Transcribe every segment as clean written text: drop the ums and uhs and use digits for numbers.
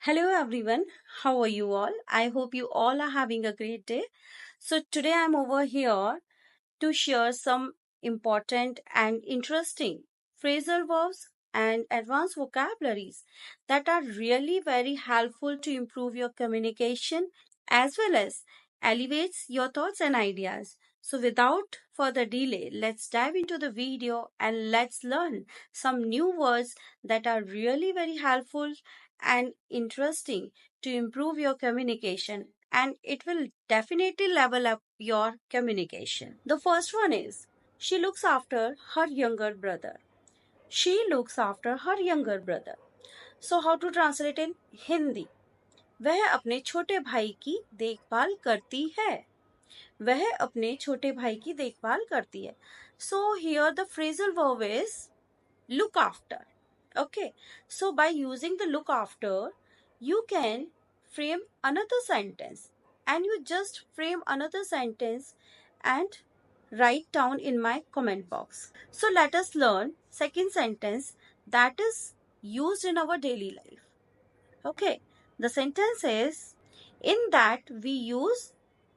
Hello everyone, how are you all? I hope you all are having a great day. So, today I'm over here to share some important and interesting phrasal verbs and advanced vocabularies that are really very helpful to improve your communication as well as elevates your thoughts and ideas. So without further delay, let's dive into the video and let's learn some new words that are really very helpful and interesting to improve your communication, and it will definitely level up your communication. The first one is she looks after her younger brother. She looks after her younger brother. So how to translate in Hindi? वह अपने छोटे भाई की देखभाल करती है. वह अपने छोटे भाई की देखभाल करती है. So here the phrasal verb is look after. Okay, so by using the look after, you can frame another sentence, and you just frame another sentence and write down in my comment box. So let us learn second sentence that is used in our daily life. Okay, the sentence is in that we use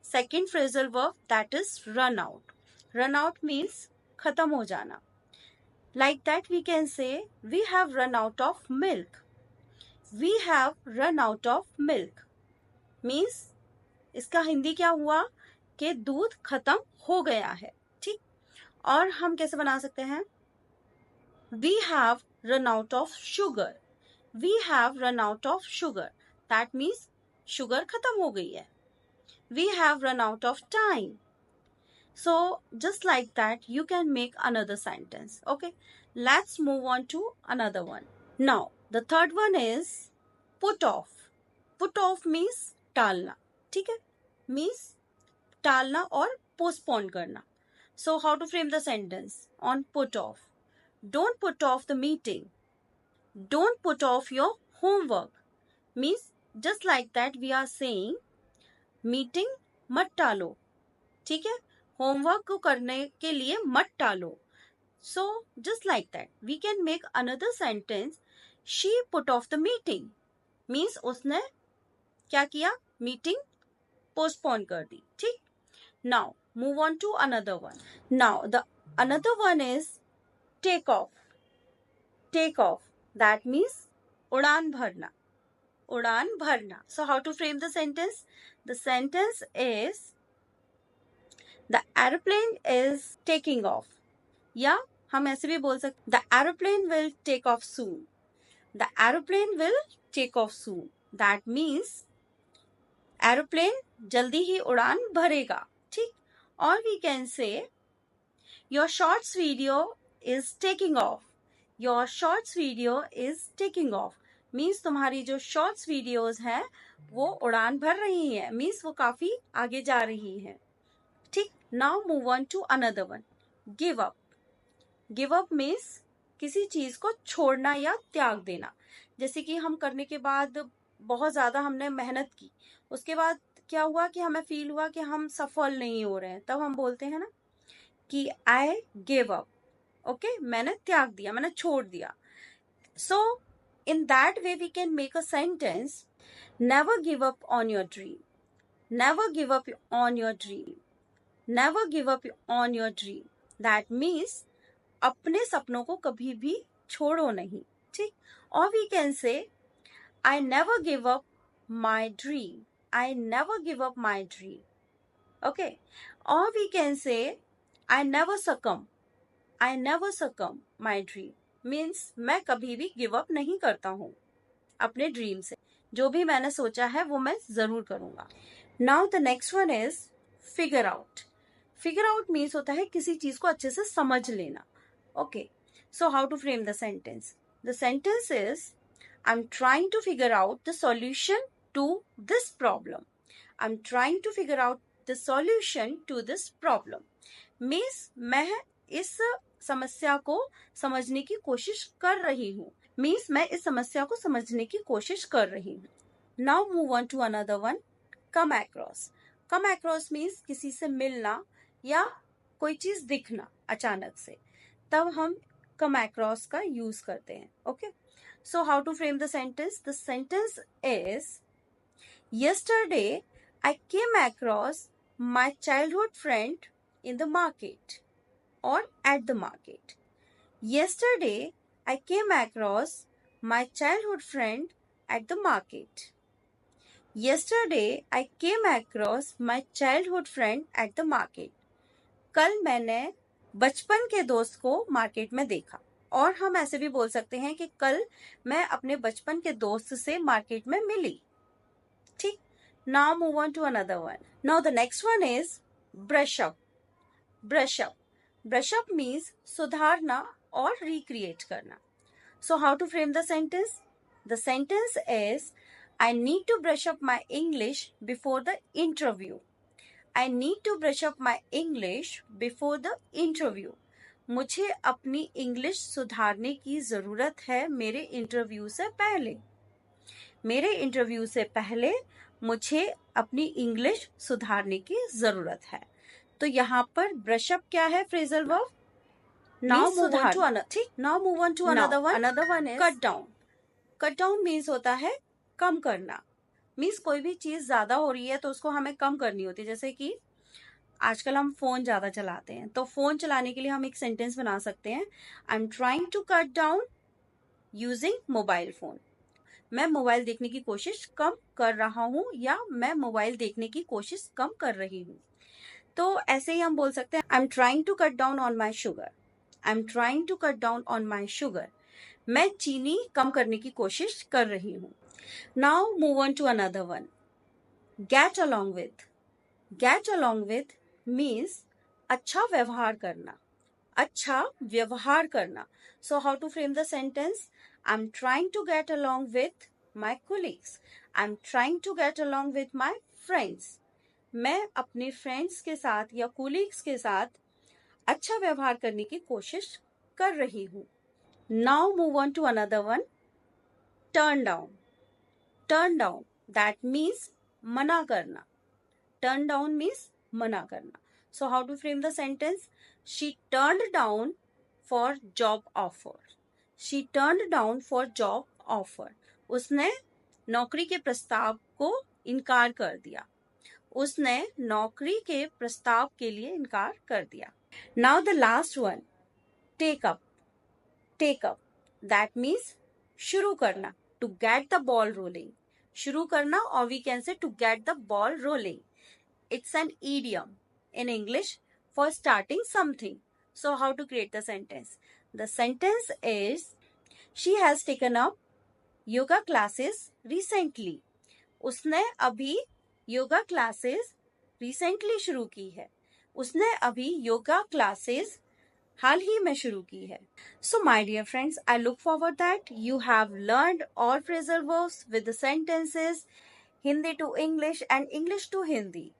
second phrasal verb that is run out. Run out means khatam ho jana. Like that we can say we have run out of milk. We have run out of milk means इसका हिंदी क्या हुआ कि दूध खत्म हो गया है. ठीक, और हम कैसे बना सकते हैं? We have run out of sugar. We have run out of sugar. That means sugar खत्म हो गई है. We have run out of time. So just like that you can make another sentence. Okay, let's move on to another one. Now the third one is put off. Put off means टालना. ठीक है, means टालना और postpone करना. So how to frame the sentence on put off? Don't put off the meeting. Don't put off your homework. Means just like that we are saying meeting मत टालो. ठीक है, homework को करने के लिए मत टालो. So just like that we can make another sentence. She put off the meeting means उसने क्या किया? मीटिंग पोस्टपोन कर दी. ठीक, now move on to another one. Now the another one is take off. Take off, that means उड़ान भरना. उड़ान भरना. So how to frame the sentence? The sentence is the airplane is taking off. या हम ऐसे भी बोल सकते the airplane will take off soon. The airplane will take off soon. That means airplane जल्दी ही उड़ान भरेगा. ठीक, और we can say your shorts video is taking off. Your shorts video is taking off means तुम्हारी जो shorts videos हैं वो उड़ान भर रही हैं. means वो काफी आगे जा रही हैं. ठीक, now move on to another one. Give up. Give up means किसी चीज को छोड़ना या त्याग देना. जैसे कि हम करने के बाद बहुत ज्यादा हमने मेहनत की, उसके बाद क्या हुआ कि हमें फील हुआ कि हम सफल नहीं हो रहे हैं, तब हम बोलते हैं ना कि I gave up. ओके, मैंने त्याग दिया, मैंने छोड़ दिया. So in that way we can make a sentence. Never give up on your dream. Never give up on your dream. Never give up on your dream. That means अपने सपनों को कभी भी छोड़ो नहीं. ठीक, और we can say I never give up my dream. I never give up my dream. Okay, or we can say I never succumb. I never succumb my dream means मैं कभी भी give up नहीं करता हूँ अपने dream से. जो भी मैंने सोचा है वो मैं जरूर करूंगा. Now the next one is figure out. Figure out means होता है किसी चीज को अच्छे से समझ लेना. Okay, so how to frame the sentence? The sentence is I'm trying to figure out the solution to this problem. I'm trying to figure out the solution to this problem. Means मैं इस समस्या को समझने की कोशिश कर रही हूँ. Means मैं इस समस्या को समझने की कोशिश कर रही हूँ. Now move on to another one. Come across. Come across means किसी से मिलना या कोई चीज दिखना अचानक से, तब हम come across का यूज करते हैं. Okay, So how to frame the sentence? The sentence is, yesterday I came across my childhood friend in the market or at the market. Yesterday I came across my childhood friend at the market. Yesterday I came across my childhood friend at the market. कल मैंने बचपन के दोस्त को market में देखा. और हम ऐसे भी बोल सकते हैं कि कल मैं अपने बचपन के दोस्त से मार्केट में मिली. ठीक. Now move on to another one. Now the next one is brush up. Brush up. Brush up means सुधारना और recreate करना. So how to frame the sentence? The sentence is, I need to brush up my English before the interview. I need to brush up my English before the interview. मुझे अपनी English सुधारने की ज़रूरत है मेरे interview से पहले. मेरे इंटरव्यू से पहले मुझे अपनी इंग्लिश सुधारने की ज़रूरत है. तो यहाँ पर ब्रश अप क्या है? Phrasal verb. Now move on to another. Now move on to another one. Another one is cut down. Cut down means होता है कम करना. मीन्स कोई भी चीज़ ज़्यादा हो रही है तो उसको हमें कम करनी होती है. जैसे कि आजकल हम फ़ोन ज़्यादा चलाते हैं, तो फ़ोन चलाने के लिए हम एक सेंटेंस बना सकते हैं, I am trying to cut down using mobile phone. मैं मोबाइल देखने की कोशिश कम कर रहा हूँ या मैं मोबाइल देखने की कोशिश कम कर रही हूँ. तो ऐसे ही हम बोल सकते हैं, I am trying to cut down on my sugar. I am trying to cut down on my sugar. मैं चीनी कम करने की कोशिश कर रही हूँ. Now move on to another one. Get along with. Get along with means अच्छा व्यवहार करना. अच्छा व्यवहार करना. So how to frame the sentence? I am trying to get along with my colleagues. I am trying to get along with my friends. मैं अपने friends के साथ या कोलीग्स के साथ अच्छा व्यवहार करने की कोशिश कर रही हूँ. Now move on to another one. Turn down. Turn down that means मना करना. टर्न डाउन मीन्स मना करना. So how to frame the sentence? She turned down for job offer. She turned down for job offer. उसने नौकरी के प्रस्ताव को इनकार कर दिया. उसने नौकरी के प्रस्ताव के लिए इनकार कर दिया. Now the last one. Take up. Take up. That means शुरू करना. To get the ball rolling. शुरू करना, or we can say to get the ball rolling. It's an idiom in English for starting something. So how to create the sentence? The sentence is, she has taken up yoga classes recently. उसने अभी yoga classes recently शुरू की है. उसने अभी yoga classes हाल ही में शुरू की है. So my dear friends, I look forward that you have learned all phrasal verbs with the sentences Hindi to English and English to Hindi.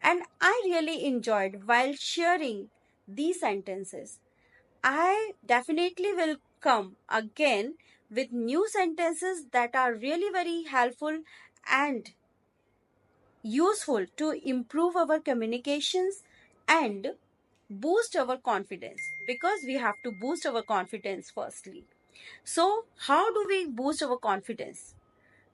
And I really enjoyed while sharing these sentences. I definitely will come again with new sentences that are really very helpful and useful to improve our communications and boost our confidence, because we have to boost our confidence firstly. So how do we boost our confidence?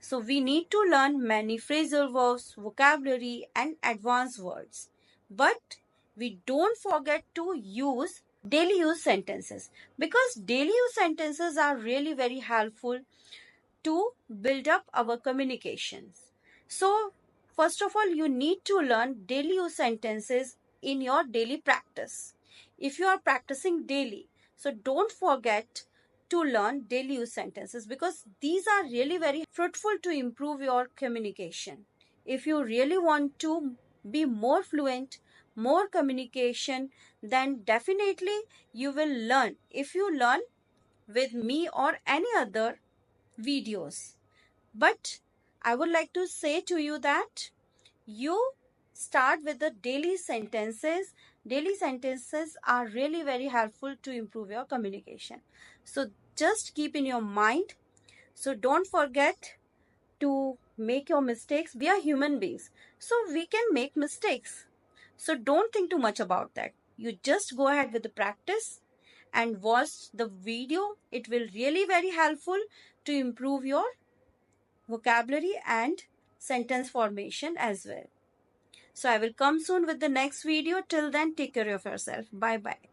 So we need to learn many phrasal verbs, vocabulary and advanced words. But we don't forget to use daily use sentences, because daily use sentences are really very helpful to build up our communications. So first of all, you need to learn daily use sentences in your daily practice. If you are practicing daily, so don't forget to learn daily use sentences, because these are really very fruitful to improve your communication. If you really want to be more fluent, more communication, then definitely you will learn if you learn with me or any other videos. But I would like to say to you that you start with the daily sentences. Daily sentences are really very helpful to improve your communication. So just keep in your mind. So don't forget to make your mistakes. We are human beings, so we can make mistakes. So don't think too much about that. You just go ahead with the practice and watch the video. It will really very helpful to improve your vocabulary and sentence formation as well. So I will come soon with the next video. Till then, take care of yourself. Bye bye.